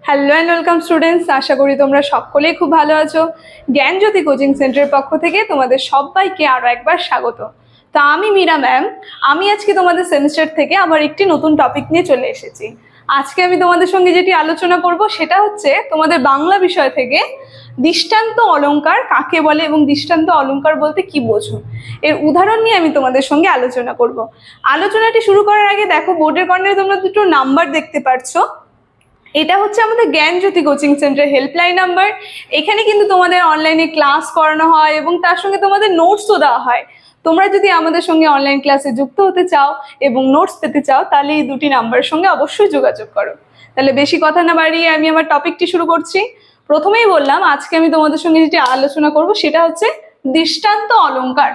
Hello and welcome students, আশা করি তোমরা সকলেই খুব ভালো আছো। জ্ঞানজ্যোতি কোচিং সেন্টারের পক্ষ থেকে তোমাদের সবাইকে আরও একবার স্বাগত। তো আমি মীরা ম্যাম, আমি আজকে তোমাদের সেমিস্টার থেকে আবার একটি নতুন টপিক নিয়ে চলে এসেছি। আজকে আমি তোমাদের সঙ্গে যেটি আলোচনা করব সেটা হচ্ছে তোমাদের বাংলা বিষয় থেকে দৃষ্টান্ত অলংকার কাকে বলে এবং দৃষ্টান্ত অলংকার বলতে কি বোঝো, এর উদাহরণ নিয়ে আমি তোমাদের সঙ্গে আলোচনা করব। আলোচনাটি শুরু করার আগে দেখো বোর্ডের কর্নারে তোমরা দুটো নাম্বার দেখতে পাচ্ছ। এটা হচ্ছে আমাদের জ্ঞানজ্যোতি কোচিং সেন্টার হেল্পলাইন নাম্বার। এখানে কিন্তু তোমাদের অনলাইনে ক্লাস করানো হয় এবং তার সঙ্গে তোমাদের নোটসও দেওয়া হয়। তোমরা যদি আমাদের সঙ্গে অনলাইন ক্লাসে যুক্ত হতে চাও এবং নোটস পেতে চাও তাহলে এই দুটি নাম্বারের সঙ্গে অবশ্যই যোগাযোগ করো। তাহলে বেশি কথা না বাড়িয়ে আমি আমার টপিকটি শুরু করছি। প্রথমেই বললাম আজকে আমি তোমাদের সঙ্গে যেটি আলোচনা করব সেটা হচ্ছে দৃষ্টান্ত অলংকার।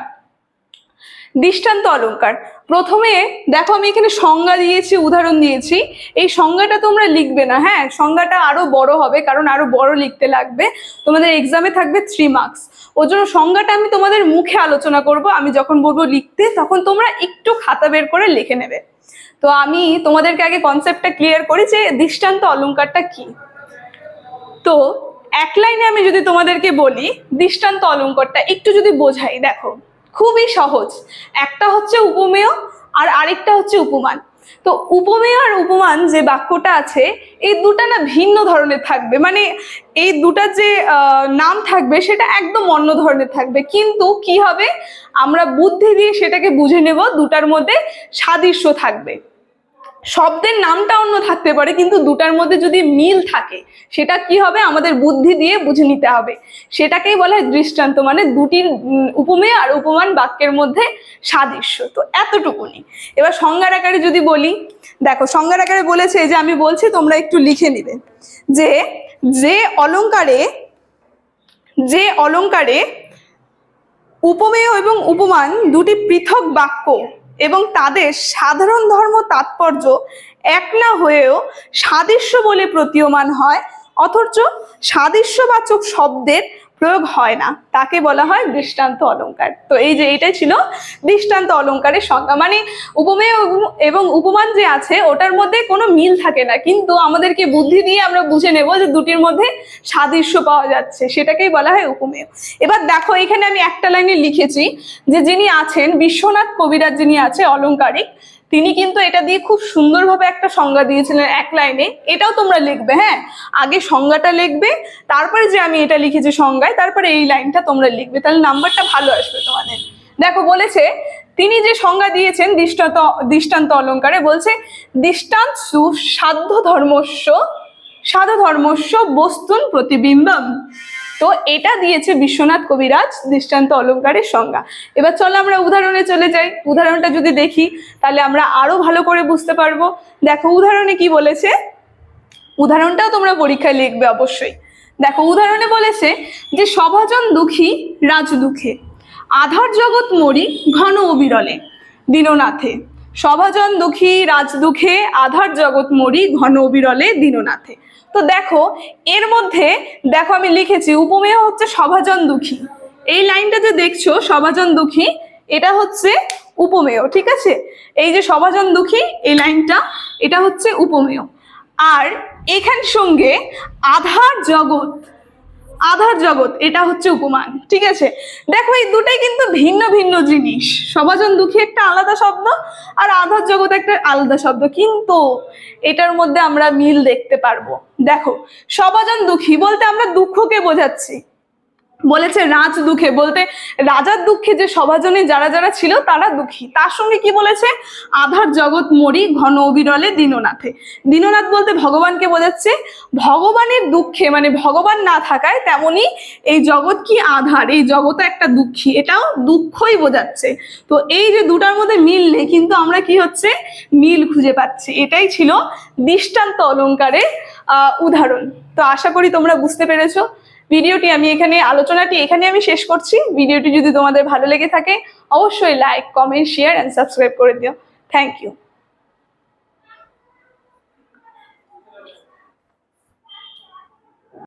দৃষ্টান্ত অলংকার প্রথমে দেখো আমি এখানে সংজ্ঞা দিয়েছি, উদাহরণ দিয়েছি। এই সংজ্ঞাটা তোমরা লিখবে না, হ্যাঁ, সংজ্ঞাটা আরো বড় হবে কারণ আরো বড় লিখতে লাগবে, তোমাদের এক্সামে থাকবে 3 মার্কস। ওর জন্য সংজ্ঞাটা আমি তোমাদের মুখে আলোচনা করব। আমি যখন বলবো লিখতে তখন তোমরা একটু খাতা বের করে লিখে নেবে। তো আমি তোমাদেরকে আগে কনসেপ্টটা ক্লিয়ার করি যে দৃষ্টান্ত অলংকারটা কি। তো এক লাইনে আমি যদি তোমাদেরকে বলি দৃষ্টান্ত অলংকারটা একটু যদি বোঝাই, দেখো খুবই সহজ। একটা হচ্ছে উপমেয় আর আরেকটা হচ্ছে উপমান। তো উপমেয় আর উপমান যে বাক্যটা আছে এই দুটা না ভিন্ন ধরনের থাকবে, মানে এই দুটার যে নাম থাকবে সেটা একদম অন্য ধরনের থাকবে, কিন্তু কি হবে আমরা বুদ্ধি দিয়ে সেটাকে বুঝে নেব। দুটার মধ্যে সাদৃশ্য থাকবে, শব্দের নামটা অন্য থাকতে পারে কিন্তু দুটার মধ্যে যদি মিল থাকে সেটা কি হবে আমাদের বুদ্ধি দিয়ে বুঝে নিতে হবে। সেটাকেই বলা হয় দৃষ্টান্ত, মানে দুটির উপমেয় আর উপমান বাক্যের মধ্যে সাদৃশ্য। তো এতটুকুনি। এবার সংজ্ঞার আকারে যদি বলি, দেখো সংজ্ঞার আকারে বলেছে যে আমি বলছি তোমরা একটু লিখে নিবে যে যে অলংকারে উপমেয় এবং উপমান দুটি পৃথক বাক্য এবং তাদের সাধারণ ধর্ম তাৎপর্য এক না হয়েও সাদৃশ্য বলে প্রতীয়মান হয়, অথচ সাদৃশ্যবাচক শব্দের প্রয়োগ হয় না, তাকে বলা হয় দৃষ্টান্ত অলংকার। তো এই যে এটাই ছিল দৃষ্টান্ত অলংকারের সংজ্ঞা, মানে উপমেয় এবং উপমান যে আছে ওটার মধ্যে কোনো মিল থাকে না, কিন্তু আমাদেরকে বুদ্ধি দিয়ে আমরা বুঝে নেব যে দুটির মধ্যে সাদৃশ্য পাওয়া যাচ্ছে, সেটাকেই বলা হয় উপমেয়। এবার দেখো এখানে আমি একটা লাইনে লিখেছি যে যিনি আছেন বিশ্বনাথ কবিরাজ, যিনি আছে অলংকারিক, তিনি কিন্তু এটা দিয়ে খুব সুন্দরভাবে একটা সংজ্ঞা দিয়েছিলেন এক লাইনে। এটাও তোমরা লিখবে, হ্যাঁ, আগে সংজ্ঞাটা লিখবে তারপরে যে আমি এটা লিখেছি সংজ্ঞায়, তারপরে এই লাইনটা তোমরা লিখবে, তাহলে নাম্বারটা ভালো আসবে তোমাদের। দেখো বলেছে তিনি যে সংজ্ঞা দিয়েছেন দৃষ্টান্ত অলংকারে, বলছে দৃষ্টান্তসু সাধ্য ধর্মস্য বস্তুন প্রতিবিম্বম। তো এটা দিয়েছে বিশ্বনাথ কবিরাজ দৃষ্টান্ত অলংকারের সংজ্ঞা। এবার চলো আমরা উদাহরণে চলে যাই। উদাহরণটা যদি দেখি তাহলে আমরা আরো ভালো করে বুঝতে পারবো। দেখো উদাহরণে কি বলেছে, উদাহরণটাও তোমরা পরীক্ষায় লিখবে অবশ্যই। দেখো উদাহরণে বলেছে যে সভাজন দুঃখী রাজ দুঃখে, আধার জগৎ মরি ঘন অবিরলে দীননাথে। সভাজন দুঃখী রাজ দুঃখে, আধার জগৎ মরি ঘন অবিরলে দীননাথে। তো দেখো এর মধ্যে দেখো আমি লিখেছি উপমেয় হচ্ছে সভাজন দুঃখী। এই লাইনটা যে দেখছো সভাজন দুঃখী, এটা হচ্ছে উপমেয়, ঠিক আছে। এই যে সভাজন দুঃখী এই লাইনটা, এটা হচ্ছে উপমেয়। আর এখান সঙ্গে আধার জগৎ এটা হচ্ছে উপমান, ঠিক আছে। দেখো এই দুটাই কিন্তু ভিন্ন ভিন্ন জিনিস। সভাজন দুঃখী একটা আলাদা শব্দ আর আধার জগৎ একটা আলাদা শব্দ, কিন্তু এটার মধ্যে আমরা মিল দেখতে পারবো। দেখো সভাজন দুঃখী বলতে আমরা দুঃখকে বোঝাচ্ছি, বলেছে রাজ দুঃখে বলতে রাজার দুঃখে যে সভাজনে যারা যারা ছিল তারা দুঃখী। তার সঙ্গে কি বলেছে আধার জগৎ মরি ঘন অবিরলে দীননাথে। দীননাথ বলতে ভগবানকে বোঝাচ্ছে, ভগবানের দুঃখে মানে ভগবান না থাকায় তেমনি এই জগৎ কি আধার, এই জগৎ একটা দুঃখী, এটাও দুঃখই বোঝাচ্ছে। তো এই যে দুটার মধ্যে মিল নেই কিন্তু আমরা কি হচ্ছে মিল খুঁজে পাচ্ছি। এটাই ছিল দৃষ্টান্ত অলংকারের উদাহরণ। তো আশা করি তোমরা বুঝতে পেরেছো। আলোচনাটি এখানে আমি শেষ করছি। ভিডিওটি যদি তোমাদের ভালো লেগে থাকে অবশ্যই like, comment, share and subscribe করে দিও। Thank you.